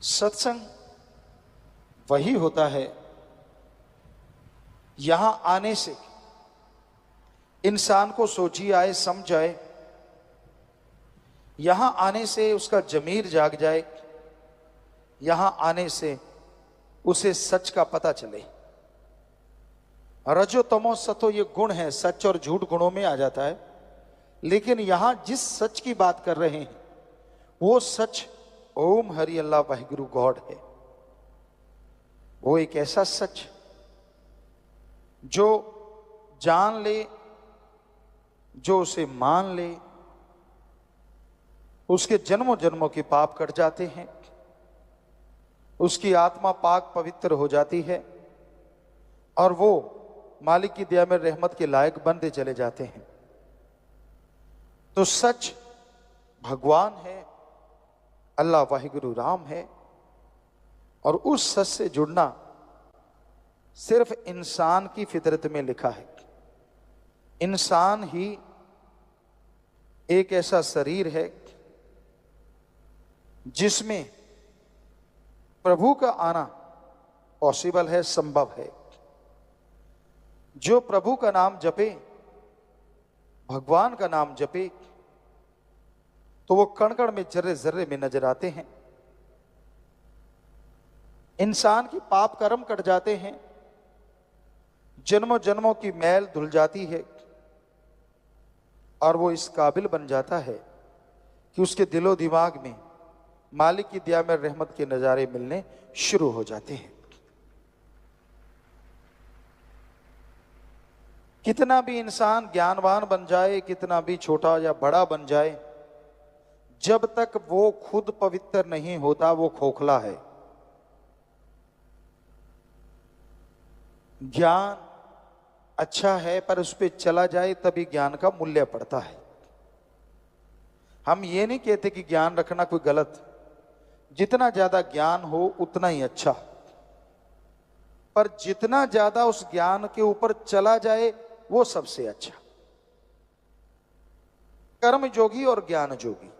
सत्संग वही होता है यहां आने से इंसान को सोची आए, समझ आए, यहां आने से उसका जमीर जाग जाए, यहां आने से उसे सच का पता चले। रजो तमो सतो ये गुण है, सच और झूठ गुणों में आ जाता है। लेकिन यहां जिस सच की बात कर रहे हैं वो सच ओम हरि अल्लाह वाहिगुरु गॉड है। वो एक ऐसा सच जो जान ले, जो उसे मान ले, उसके जन्मों जन्मों के पाप कट जाते हैं, उसकी आत्मा पाक पवित्र हो जाती है और वो मालिक की दया में रहमत के लायक बनते चले जाते हैं। तो सच भगवान है, अल्लाह वाहिगुरु राम है। और उस सच से जुड़ना सिर्फ इंसान की फितरत में लिखा है। इंसान ही एक ऐसा शरीर है जिसमें प्रभु का आना पॉसिबल है, संभव है। जो प्रभु का नाम जपे, भगवान का नाम जपे, तो वो कण कण में, जर्रे जर्रे में नजर आते हैं। इंसान की पाप कर्म कट जाते हैं, जन्मों जन्मों की मैल धुल जाती है और वो इस काबिल बन जाता है कि उसके दिलो दिमाग में मालिक की दया में रहमत के नजारे मिलने शुरू हो जाते हैं। कितना भी इंसान ज्ञानवान बन जाए, कितना भी छोटा या बड़ा बन जाए, जब तक वो खुद पवित्र नहीं होता वो खोखला है। ज्ञान अच्छा है पर उस पर चला जाए तभी ज्ञान का मूल्य पड़ता है। हम ये नहीं कहते कि ज्ञान रखना कोई गलत, जितना ज्यादा ज्ञान हो उतना ही अच्छा, पर जितना ज्यादा उस ज्ञान के ऊपर चला जाए वो सबसे अच्छा। कर्म जोगी और ज्ञान जोगी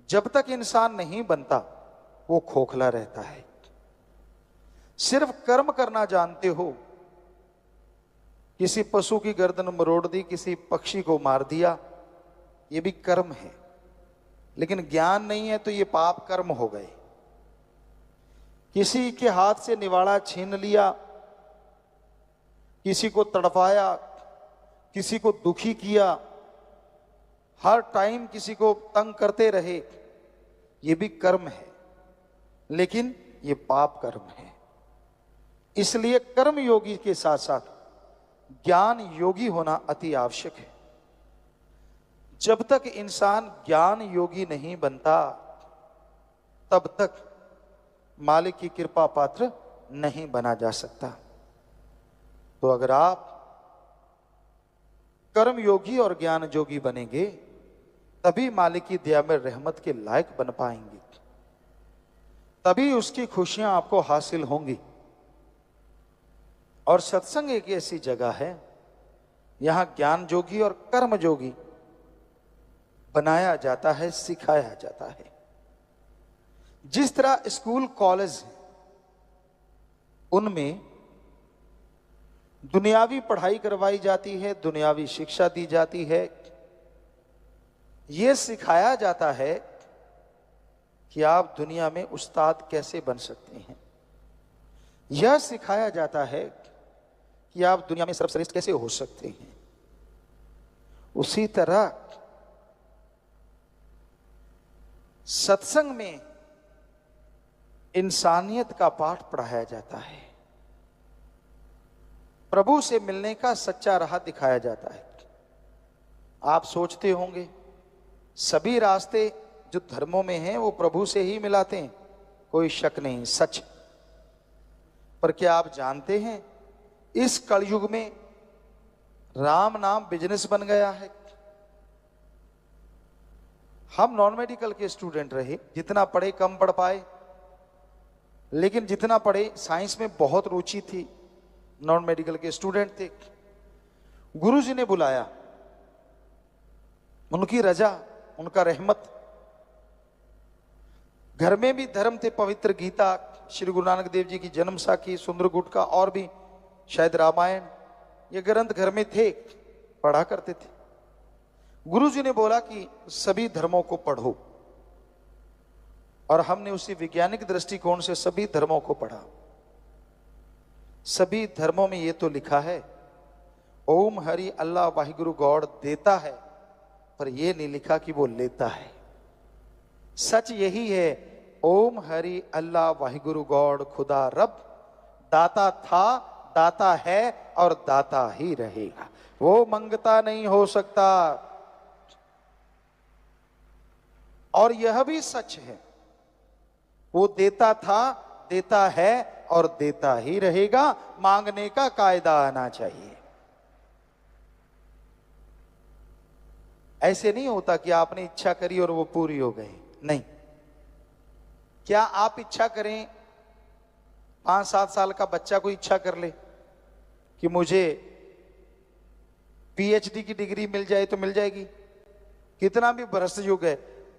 जब तक इंसान नहीं बनता वो खोखला रहता है। सिर्फ कर्म करना जानते हो, किसी पशु की गर्दन मरोड़ दी, किसी पक्षी को मार दिया, ये भी कर्म है। लेकिन ज्ञान नहीं है तो ये पाप कर्म हो गए। किसी के हाथ से निवाड़ा छीन लिया, किसी को तड़पाया, किसी को दुखी किया, हर टाइम किसी को तंग करते रहे, ये भी कर्म है, लेकिन ये पाप कर्म है। इसलिए कर्म योगी के साथ साथ ज्ञान योगी होना अति आवश्यक है। जब तक इंसान ज्ञान योगी नहीं बनता तब तक मालिक की कृपा पात्र नहीं बना जा सकता। तो अगर आप कर्म योगी और ज्ञान योगी बनेंगे तभी मालिक की दया में रहमत के लायक बन पाएंगे, तभी उसकी खुशियां आपको हासिल होंगी। और सत्संग एक ऐसी जगह है यहां ज्ञान जोगी और कर्म जोगी बनाया जाता है, सिखाया जाता है। जिस तरह स्कूल कॉलेज उनमें दुनियावी पढ़ाई करवाई जाती है, दुनियावी शिक्षा दी जाती है, यह सिखाया जाता है कि आप दुनिया में उस्ताद कैसे बन सकते हैं। यह सिखाया जाता है कि आप दुनिया में सर्वश्रेष्ठ कैसे हो सकते हैं। उसी तरह सत्संग में इंसानियत का पाठ पढ़ाया जाता है, प्रभु से मिलने का सच्चा राह दिखाया जाता है। आप सोचते होंगे सभी रास्ते जो धर्मों में हैं वो प्रभु से ही मिलाते हैं, कोई शक नहीं, सच। पर क्या आप जानते हैं इस कलयुग में राम नाम बिजनेस बन गया है। हम नॉन मेडिकल के स्टूडेंट रहे, जितना पढ़े कम पढ़ पाए, लेकिन जितना पढ़े साइंस में बहुत रुचि थी। नॉन मेडिकल के स्टूडेंट थे, गुरुजी ने बुलाया, उनकी रजा, उनका रहमत, घर में भी धर्म थे, पवित्र गीता, श्री गुरु नानक देव जी की जन्म साखी, सुंदर गुटका और भी शायद रामायण, ये ग्रंथ घर में थे, पढ़ा करते थे। गुरु जी ने बोला कि सभी धर्मों को पढ़ो, और हमने उसी वैज्ञानिक दृष्टिकोण से सभी धर्मों को पढ़ा। सभी धर्मों में ये तो लिखा है ओम हरि अल्लाह वाहिगुरु गॉड देता है, पर यह नहीं लिखा कि वो लेता है। सच यही है, ओम हरि अल्लाह वाहिगुरु गॉड खुदा रब दाता था, दाता है और दाता ही रहेगा, वो मंगता नहीं हो सकता। और यह भी सच है, वो देता था, देता है और देता ही रहेगा, मांगने का कायदा आना चाहिए। ऐसे नहीं होता कि आपने इच्छा करी और वो पूरी हो गई, नहीं। क्या आप इच्छा करें, 5-7 साल का बच्चा कोई इच्छा कर ले कि मुझे पीएचडी की डिग्री मिल जाए तो मिल जाएगी? कितना भी भ्रष्ट युग है,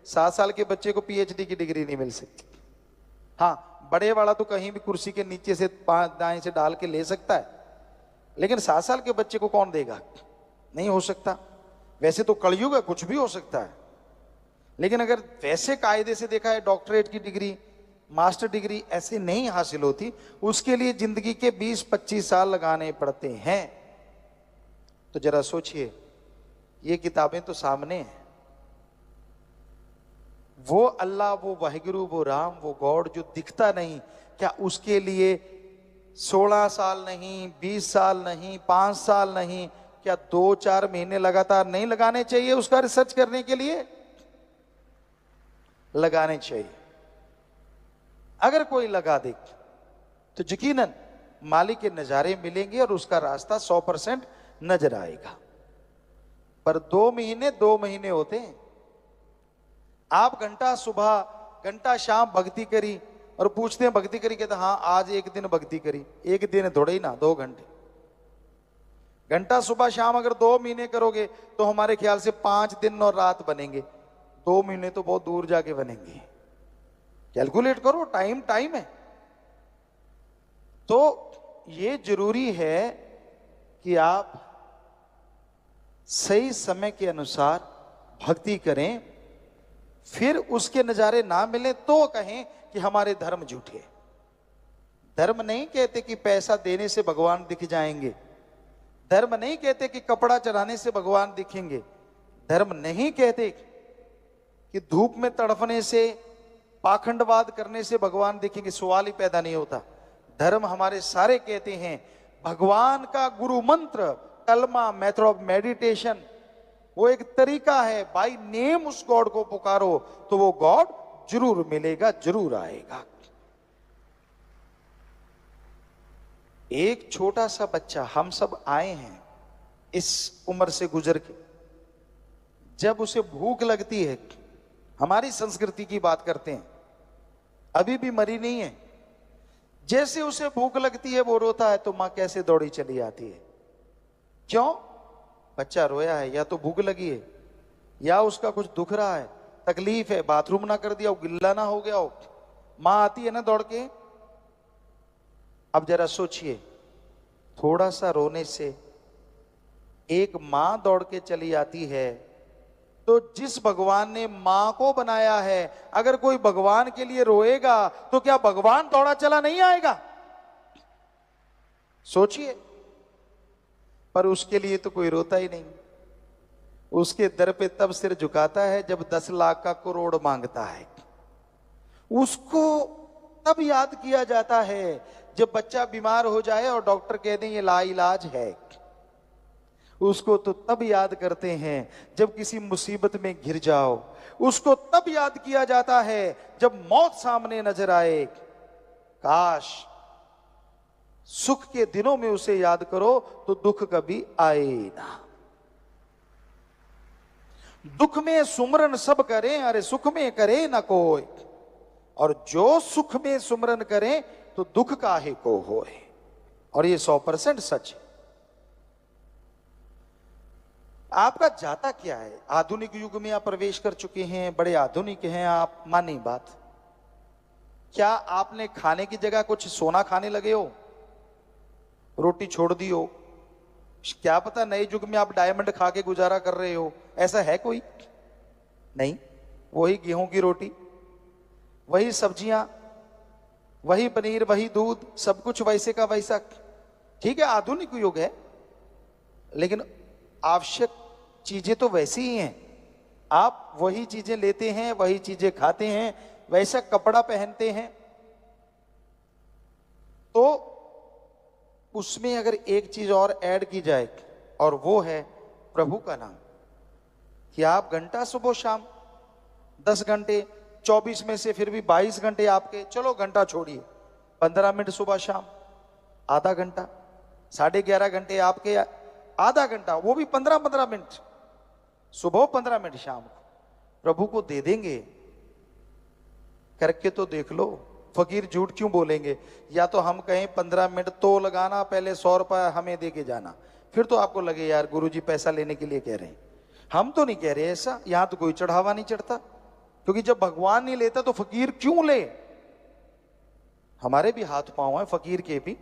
7 साल के बच्चे को पीएचडी की डिग्री नहीं मिल सकती। हाँ, बड़े वाला तो कहीं भी कुर्सी के नीचे से दाएं से डाल के ले सकता है, लेकिन 7 साल के बच्चे को कौन देगा? नहीं हो सकता। वैसे तो कलयुग है, कुछ भी हो सकता है, लेकिन अगर वैसे कायदे से देखा है, डॉक्टरेट की डिग्री, मास्टर डिग्री ऐसे नहीं हासिल होती, उसके लिए जिंदगी के 20-25 साल लगाने पड़ते हैं। तो जरा सोचिए, ये किताबें तो सामने हैं, वो अल्लाह, वो वाहिगुरु, वो राम, वो गॉड जो दिखता नहीं, क्या उसके लिए 16 साल नहीं, 20 साल नहीं, 5 साल नहीं, क्या 2-4 महीने लगातार नहीं लगाने चाहिए उसका रिसर्च करने के लिए? लगाने चाहिए। अगर कोई लगा दे तो यकीनन मालिक के नजारे मिलेंगे और उसका रास्ता 100% नजर आएगा। पर 2 महीने होते हैं। आप घंटा सुबह घंटा शाम भक्ति करी और पूछते हैं भक्ति करी, कहते हाँ आज एक दिन भक्ति करी। एक दिन थोड़े ही ना, 2 घंटे। घंटा सुबह शाम अगर 2 महीने करोगे तो हमारे ख्याल से 5 दिन और रात बनेंगे। 2 महीने तो बहुत दूर जाके बनेंगे। कैलकुलेट करो, टाइम है। तो ये जरूरी है कि आप सही समय के अनुसार भक्ति करें, फिर उसके नजारे ना मिले तो कहें कि हमारे धर्म झूठे। धर्म नहीं कहते कि पैसा देने से भगवान दिख जाएंगे। धर्म नहीं कहते कि कपड़ा चढ़ाने से भगवान दिखेंगे। धर्म नहीं कहते कि धूप में तड़फने से, पाखंडवाद करने से भगवान दिखेंगे। सवाल ही पैदा नहीं होता। धर्म हमारे सारे कहते हैं भगवान का गुरु मंत्र, कलमा, मेथड ऑफ मेडिटेशन, वो एक तरीका है। बाय नेम उस गॉड को पुकारो तो वो गॉड जरूर मिलेगा, जरूर आएगा। एक छोटा सा बच्चा, हम सब आए हैं इस उम्र से गुजर के, जब उसे भूख लगती है, हमारी संस्कृति की बात करते हैं, अभी भी मरी नहीं है, जैसे उसे भूख लगती है वो रोता है तो मां कैसे दौड़ी चली आती है। क्यों? बच्चा रोया है, या तो भूख लगी है, या उसका कुछ दुख रहा है, तकलीफ है, बाथरूम ना कर दिया हो, गिल्ला ना हो गया हो, मां आती है ना दौड़ के। अब जरा सोचिए, थोड़ा सा रोने से एक मां दौड़ के चली आती है, तो जिस भगवान ने मां को बनाया है, अगर कोई भगवान के लिए रोएगा तो क्या भगवान दौड़ा चला नहीं आएगा? सोचिए। पर उसके लिए तो कोई रोता ही नहीं। उसके दर पे तब सिर झुकाता है जब 10 लाख का करोड़ मांगता है। उसको तब याद किया जाता है जब बच्चा बीमार हो जाए और डॉक्टर कह दें ये लाइलाज है। उसको तो तब याद करते हैं जब किसी मुसीबत में घिर जाओ। उसको तब याद किया जाता है जब मौत सामने नजर आए। काश सुख के दिनों में उसे याद करो तो दुख कभी आए ना। दुख में सुमरन सब करें, अरे सुख में करे ना कोई, और जो सुख में सुमरन करें तो दुख काहे को होए। और ये 100% सच है। आपका जाता क्या है? आधुनिक युग में आप प्रवेश कर चुके हैं, बड़े आधुनिक हैं आप, मानी बात। क्या आपने खाने की जगह कुछ सोना खाने लगे हो, रोटी छोड़ दी हो? क्या पता नए युग में आप डायमंड खा के गुजारा कर रहे हो, ऐसा है कोई? नहीं। वही गेहूं की रोटी, वही सब्जियां, वही पनीर, वही दूध, सब कुछ वैसे का वैसा। ठीक है, आधुनिक युग है, लेकिन आवश्यक चीजें तो वैसी ही हैं। आप वही चीजें लेते हैं, वही चीजें खाते हैं, वैसा कपड़ा पहनते हैं। तो उसमें अगर एक चीज और ऐड की जाए, और वो है प्रभु का नाम, कि आप घंटा सुबह शाम 10 घंटे, 24 में से फिर भी 22 घंटे आपके, चलो घंटा छोड़िए, 15 मिनट सुबह शाम, आधा घंटा, 11.5 घंटे आपके, आधा घंटा, वो भी 15-15 मिनट सुबह, 15 मिनट शाम को प्रभु को दे देंगे। करके तो देख लो, फकीर झूठ क्यों बोलेंगे? या तो हम कहें 15 मिनट तो लगाना, पहले 100 रुपया हमें दे के जाना, फिर तो आपको लगे यार गुरुजी पैसा लेने के लिए कह रहे हैं। हम तो नहीं कह रहे ऐसा, यहां तो कोई चढ़ावा नहीं चढ़ता, क्योंकि जब भगवान नहीं लेता तो फकीर क्यों ले? हमारे भी हाथ पांव हैं फकीर के भी।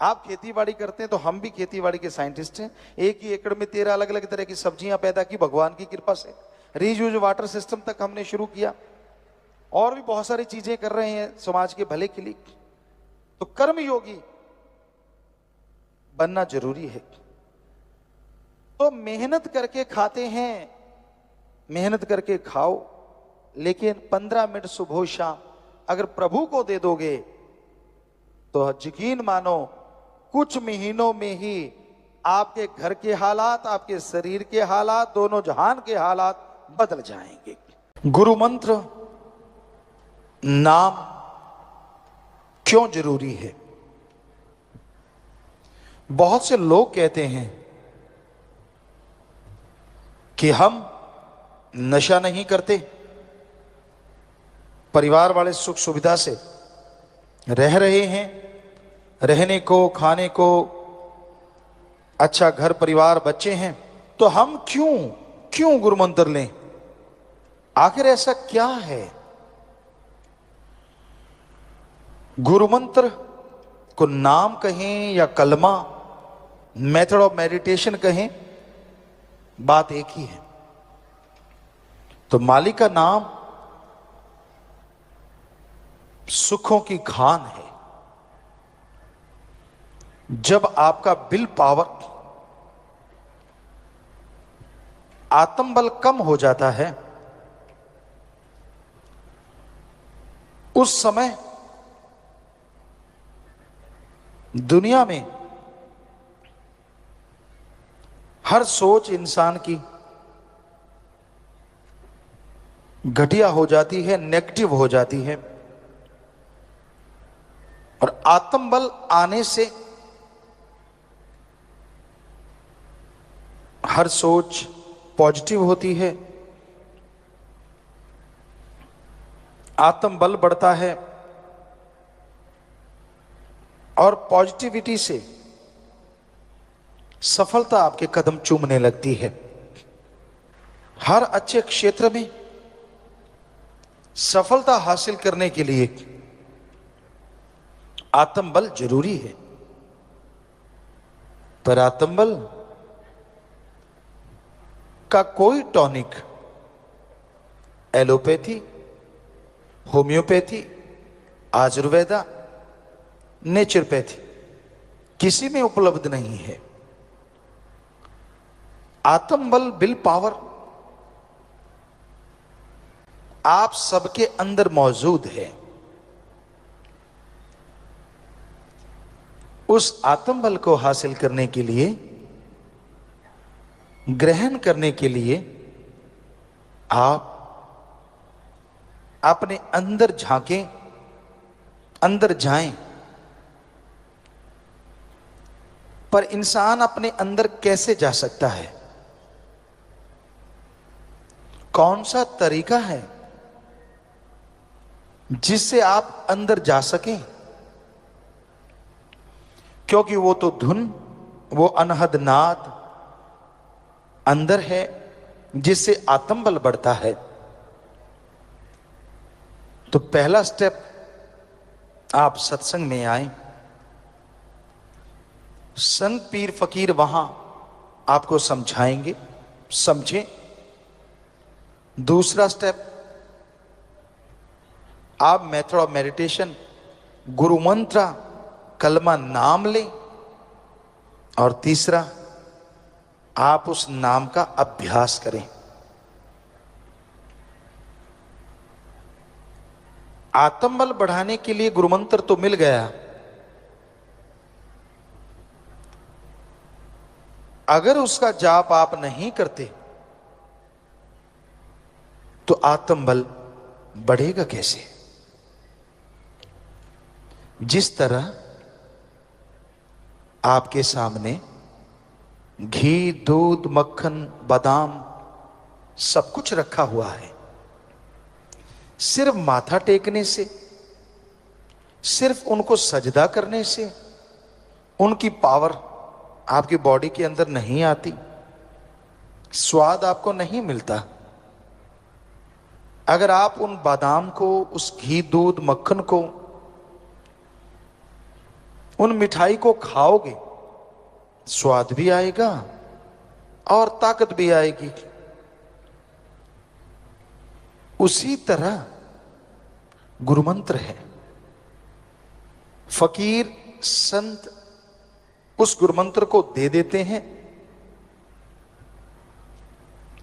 आप खेती बाड़ी करते हैं तो हम भी खेती बाड़ी के साइंटिस्ट हैं। एक ही एकड़ में 13 अलग अलग तरह की सब्जियां पैदा की भगवान की कृपा से। रीयूज वाटर सिस्टम तक हमने शुरू किया, और भी बहुत सारी चीजें कर रहे हैं समाज के भले के लिए। तो कर्म योगी बनना जरूरी है। तो मेहनत करके खाते हैं, मेहनत करके खाओ, लेकिन 15 मिनट सुबह शाम अगर प्रभु को दे दोगे तो यकीन मानो कुछ महीनों में ही आपके घर के हालात, आपके शरीर के हालात, दोनों जहान के हालात बदल जाएंगे। गुरु मंत्र नाम क्यों जरूरी है? बहुत से लोग कहते हैं कि हम नशा नहीं करते, परिवार वाले सुख सुविधा से रह रहे हैं, रहने को, खाने को, अच्छा घर परिवार बच्चे हैं, तो हम क्यों गुरु मंत्र लें? आखिर ऐसा क्या है? गुरु मंत्र को नाम कहें या कलमा, मेथड ऑफ मेडिटेशन कहें, बात एक ही है। तो मालिक का नाम सुखों की खान है। जब आपका विल पावर, आत्मबल कम हो जाता है, उस समय दुनिया में हर सोच इंसान की घटिया हो जाती है, नेगेटिव हो जाती है। और आत्मबल आने से हर सोच पॉजिटिव होती है, आत्मबल बढ़ता है, और पॉजिटिविटी से सफलता आपके कदम चूमने लगती है। हर अच्छे क्षेत्र में सफलता हासिल करने के लिए आत्मबल जरूरी है। पर आत्मबल का कोई tonic allopathy, homeopathy, Ayurveda, naturopathy किसी में उपलब्ध नहीं है। आत्मबल, विल पावर आप सबके अंदर मौजूद है। उस आत्मबल को हासिल करने के लिए, ग्रहण करने के लिए आप अपने अंदर झांकें, अंदर जाएं। पर इंसान अपने अंदर कैसे जा सकता है? कौन सा तरीका है जिससे आप अंदर जा सकें? क्योंकि वो तो धुन, वो अनहद नाद अंदर है, जिससे आत्मबल बढ़ता है। तो पहला स्टेप आप सत्संग में आए, संत पीर फकीर वहां आपको समझाएंगे, समझें। दूसरा स्टेप, आप मेथड ऑफ मेडिटेशन, गुरु मंत्र, कलमा नाम लें। और तीसरा, आप उस नाम का अभ्यास करें। आत्मबल बढ़ाने के लिए गुरु मंत्र तो मिल गया, अगर उसका जाप आप नहीं करते तो आत्मबल बढ़ेगा कैसे? जिस तरह आपके सामने घी, दूध, मक्खन, बादाम सब कुछ रखा हुआ है, सिर्फ माथा टेकने से, सिर्फ उनको सजदा करने से उनकी पावर आपकी बॉडी के अंदर नहीं आती, स्वाद आपको नहीं मिलता। अगर आप उन बादाम को, उस घी, दूध, मक्खन को, उन मिठाई को खाओगे, स्वाद भी आएगा और ताकत भी आएगी। उसी तरह गुरु मंत्र है। फकीर संत उस गुरु मंत्र को दे देते हैं।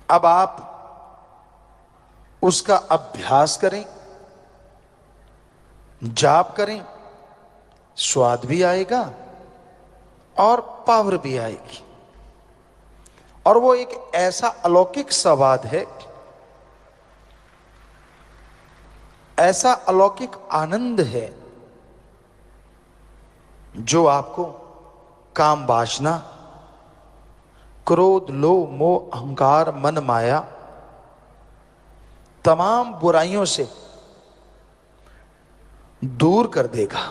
अब आप उसका अभ्यास करें, जाप करें, स्वाद भी आएगा और पावर भी आएगी। और वो एक ऐसा अलौकिक स्वाद है, ऐसा अलौकिक आनंद है जो आपको काम, वासना, क्रोध, लोभ, मोह, अहंकार, मन, माया, तमाम बुराइयों से दूर कर देगा।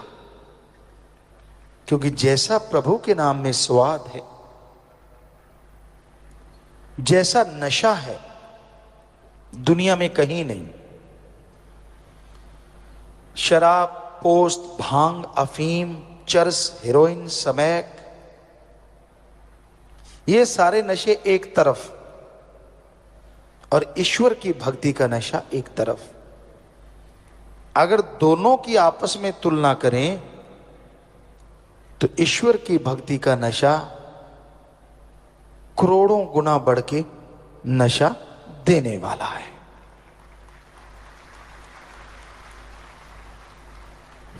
क्योंकि जैसा प्रभु के नाम में स्वाद है, जैसा नशा है, दुनिया में कहीं नहीं। शराब, पोस्त, भांग, अफीम, चरस, हेरोइन, स्मैक, ये सारे नशे एक तरफ और ईश्वर की भक्ति का नशा एक तरफ। अगर दोनों की आपस में तुलना करें तो ईश्वर की भक्ति का नशा करोड़ों गुना बढ़ के नशा देने वाला है।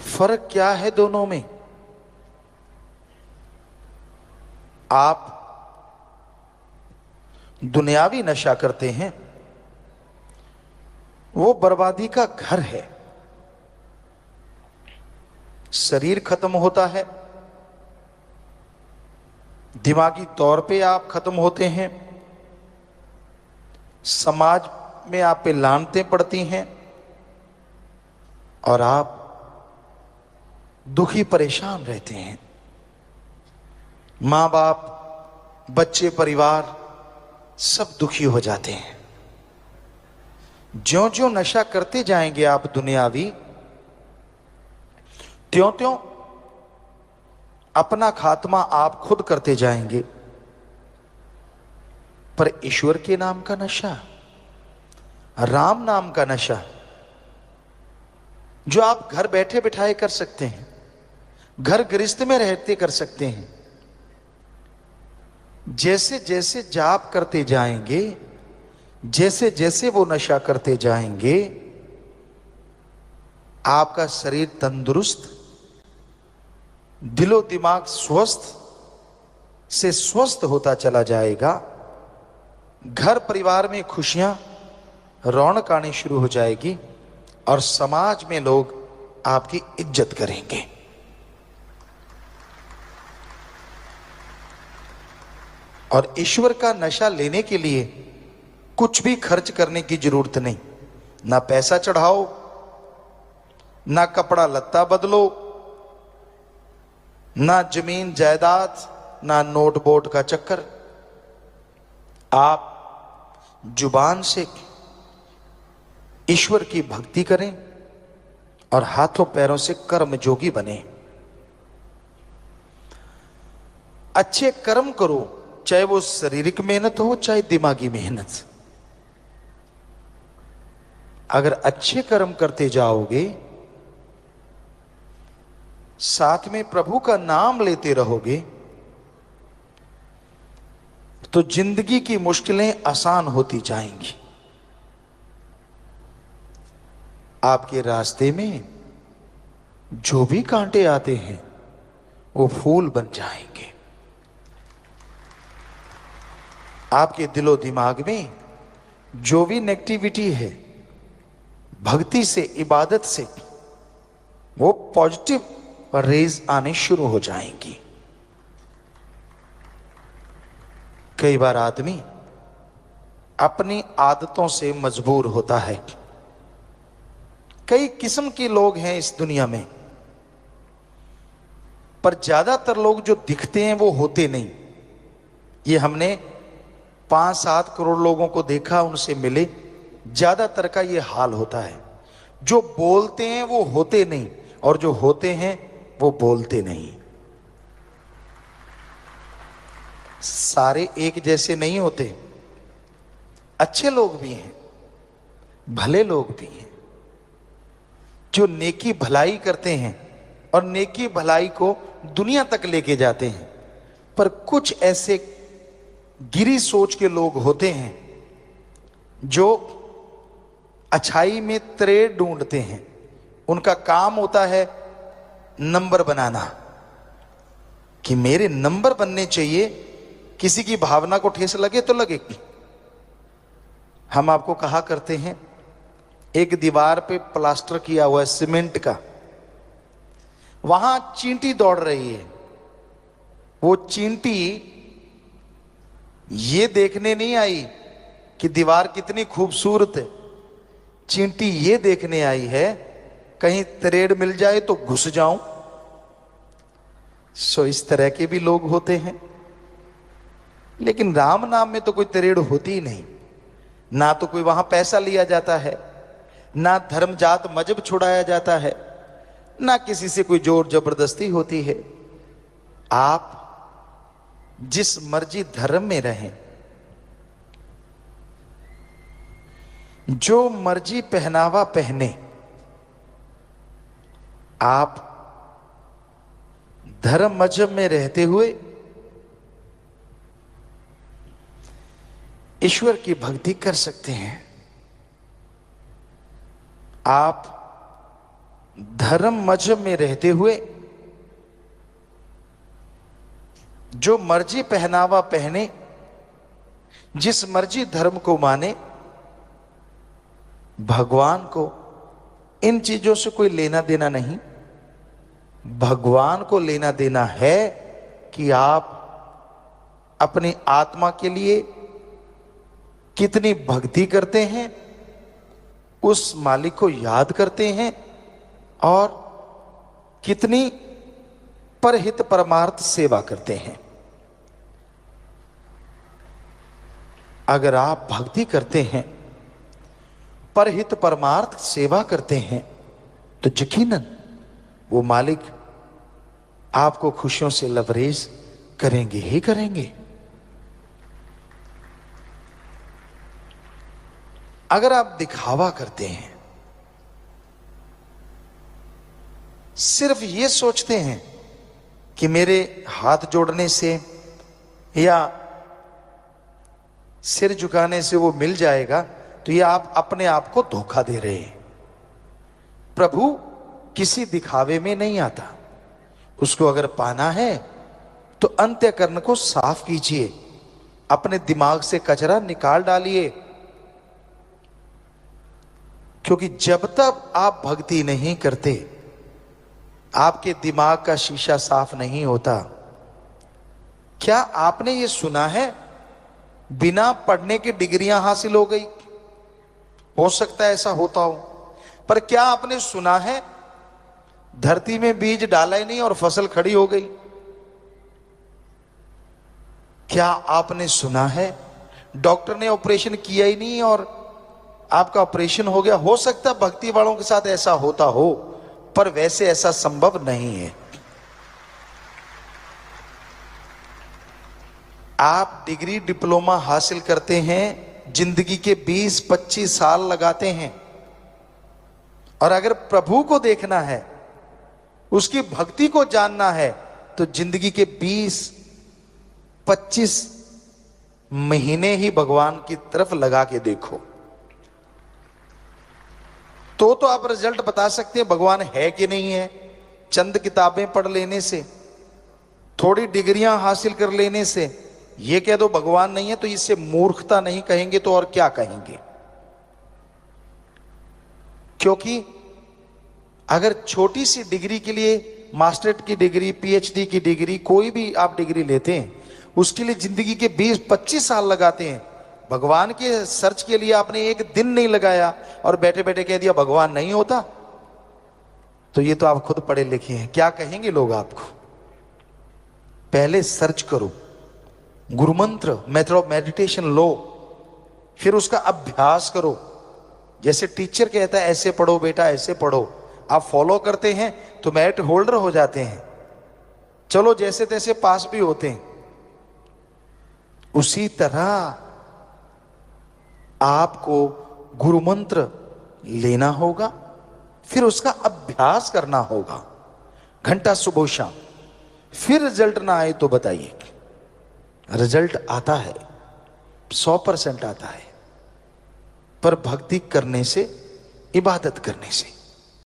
फर्क क्या है दोनों में? आप दुनियावी नशा करते हैं, वो बर्बादी का घर है। शरीर खत्म होता है, दिमागी तौर पे आप खत्म होते हैं, समाज में आप पे लानतें पड़ती हैं और आप दुखी परेशान रहते हैं। मां बाप, बच्चे, परिवार सब दुखी हो जाते हैं। ज्यों ज्यों नशा करते जाएंगे आप दुनियावी, त्यों त्यों अपना खात्मा आप खुद करते जाएंगे। पर ईश्वर के नाम का नशा, राम नाम का नशा, जो आप घर बैठे बिठाए कर सकते हैं, घर गृहस्थ में रहते कर सकते हैं, जैसे जैसे जाप करते जाएंगे, जैसे जैसे वो नशा करते जाएंगे, आपका शरीर तंदुरुस्त, दिलो दिमाग स्वस्थ से स्वस्थ होता चला जाएगा। घर परिवार में खुशियां, रौनक आनी शुरू हो जाएगी और समाज में लोग आपकी इज्जत करेंगे। और ईश्वर का नशा लेने के लिए कुछ भी खर्च करने की जरूरत नहीं। ना पैसा चढ़ाओ, ना कपड़ा लत्ता बदलो, ना जमीन जायदाद, ना नोट बोट का चक्कर। आप जुबान से ईश्वर की भक्ति करें और हाथों पैरों से कर्म जोगी बने। अच्छे कर्म करो, चाहे वो शारीरिक मेहनत हो चाहे दिमागी मेहनत। अगर अच्छे कर्म करते जाओगे, साथ में प्रभु का नाम लेते रहोगे, तो जिंदगी की मुश्किलें आसान होती जाएंगी। आपके रास्ते में जो भी कांटे आते हैं वो फूल बन जाएंगे। आपके दिलो दिमाग में जो भी नेगेटिविटी है, भक्ति से, इबादत से वो पॉजिटिव रेज आने शुरू हो जाएंगी। कई बार आदमी अपनी आदतों से मजबूर होता है। कई किस्म के लोग हैं इस दुनिया में, पर ज्यादातर लोग जो दिखते हैं वो होते नहीं। ये हमने 5-7 करोड़ लोगों को देखा, उनसे मिले, ज्यादातर का ये हाल होता है। जो बोलते हैं वो होते नहीं, और जो होते हैं वो बोलते नहीं। सारे एक जैसे नहीं होते। अच्छे लोग भी हैं, भले लोग भी हैं, जो नेकी भलाई करते हैं और नेकी भलाई को दुनिया तक लेके जाते हैं। पर कुछ ऐसे गिरी सोच के लोग होते हैं जो अच्छाई में त्रेड़ ढूंढते हैं। उनका काम होता है नंबर बनाना, कि मेरे नंबर बनने चाहिए, किसी की भावना को ठेस लगे तो लगेगी। हम आपको कहा करते हैं, एक दीवार पे प्लास्टर किया हुआ है सीमेंट का, वहां चींटी दौड़ रही है। वो चींटी ये देखने नहीं आई कि दीवार कितनी खूबसूरत है, चींटी ये देखने आई है कहीं त्रेड़ मिल जाए तो घुस जाऊं। सो इस तरह के भी लोग होते हैं। लेकिन राम नाम में तो कोई त्रेड़ होती ही नहीं। ना तो कोई वहां पैसा लिया जाता है, ना धर्म जात मजहब छुड़ाया जाता है, ना किसी से कोई जोर जबरदस्ती होती है। आप जिस मर्जी धर्म में रहें, जो मर्जी पहनावा पहने, आप धर्म मजहब में रहते हुए ईश्वर की भक्ति कर सकते हैं। आप धर्म मजहब में रहते हुए जो मर्जी पहनावा पहने, जिस मर्जी धर्म को माने, भगवान को इन चीजों से कोई लेना देना नहीं। भगवान को लेना देना है कि आप अपनी आत्मा के लिए कितनी भक्ति करते हैं, उस मालिक को याद करते हैं, और कितनी परहित परमार्थ सेवा करते हैं। अगर आप भक्ति करते हैं, परहित परमार्थ सेवा करते हैं, तो यकीनन वो मालिक आपको खुशियों से लबरेज करेंगे ही करेंगे। अगर आप दिखावा करते हैं, सिर्फ ये सोचते हैं कि मेरे हाथ जोड़ने से या सिर झुकाने से वो मिल जाएगा, तो ये आप अपने आप को धोखा दे रहे हैं। प्रभु किसी दिखावे में नहीं आता। उसको अगर पाना है तो अंतःकरण को साफ कीजिए, अपने दिमाग से कचरा निकाल डालिए। क्योंकि जब तक आप भक्ति नहीं करते, आपके दिमाग का शीशा साफ नहीं होता। क्या आपने ये सुना है, बिना पढ़ने की डिग्रियां हासिल हो गई? हो सकता है ऐसा होता हो, पर क्या आपने सुना है धरती में बीज डाला ही नहीं और फसल खड़ी हो गई? क्या आपने सुना है डॉक्टर ने ऑपरेशन किया ही नहीं और आपका ऑपरेशन हो गया? हो सकता है भक्ति वालों के साथ ऐसा होता हो, पर वैसे ऐसा संभव नहीं है। आप डिग्री डिप्लोमा हासिल करते हैं, जिंदगी के 20-25 साल लगाते हैं, और अगर प्रभु को देखना है, उसकी भक्ति को जानना है, तो जिंदगी के 20-25 महीने ही भगवान की तरफ लगा के देखो, तो आप रिजल्ट बता सकते हैं भगवान है कि नहीं है। चंद किताबें पढ़ लेने से, थोड़ी डिग्रियां हासिल कर लेने से ये कह दो भगवान नहीं है, तो इससे मूर्खता नहीं कहेंगे तो और क्या कहेंगे। क्योंकि अगर छोटी सी डिग्री के लिए, मास्टरेट की डिग्री, पीएचडी की डिग्री, कोई भी आप डिग्री लेते हैं, उसके लिए जिंदगी के 20-25 साल लगाते हैं। भगवान के सर्च के लिए आपने एक दिन नहीं लगाया और बैठे बैठे कह दिया भगवान नहीं होता, तो ये तो आप खुद पढ़े लिखे हैं, क्या कहेंगे लोग आपको। पहले सर्च करो, गुरु मंत्र, मेथड ऑफ मेडिटेशन लो, फिर उसका अभ्यास करो। जैसे टीचर कहता है ऐसे पढ़ो बेटा, ऐसे पढ़ो, आप फॉलो करते हैं तो मेरिट होल्डर हो जाते हैं, चलो जैसे तैसे पास भी होते हैं। उसी तरह आपको गुरु मंत्र लेना होगा, फिर उसका अभ्यास करना होगा, घंटा सुबह शाम। फिर रिजल्ट ना आए तो बताइए। रिजल्ट आता है, 100% आता है, पर भक्ति करने से, इबादत करने से।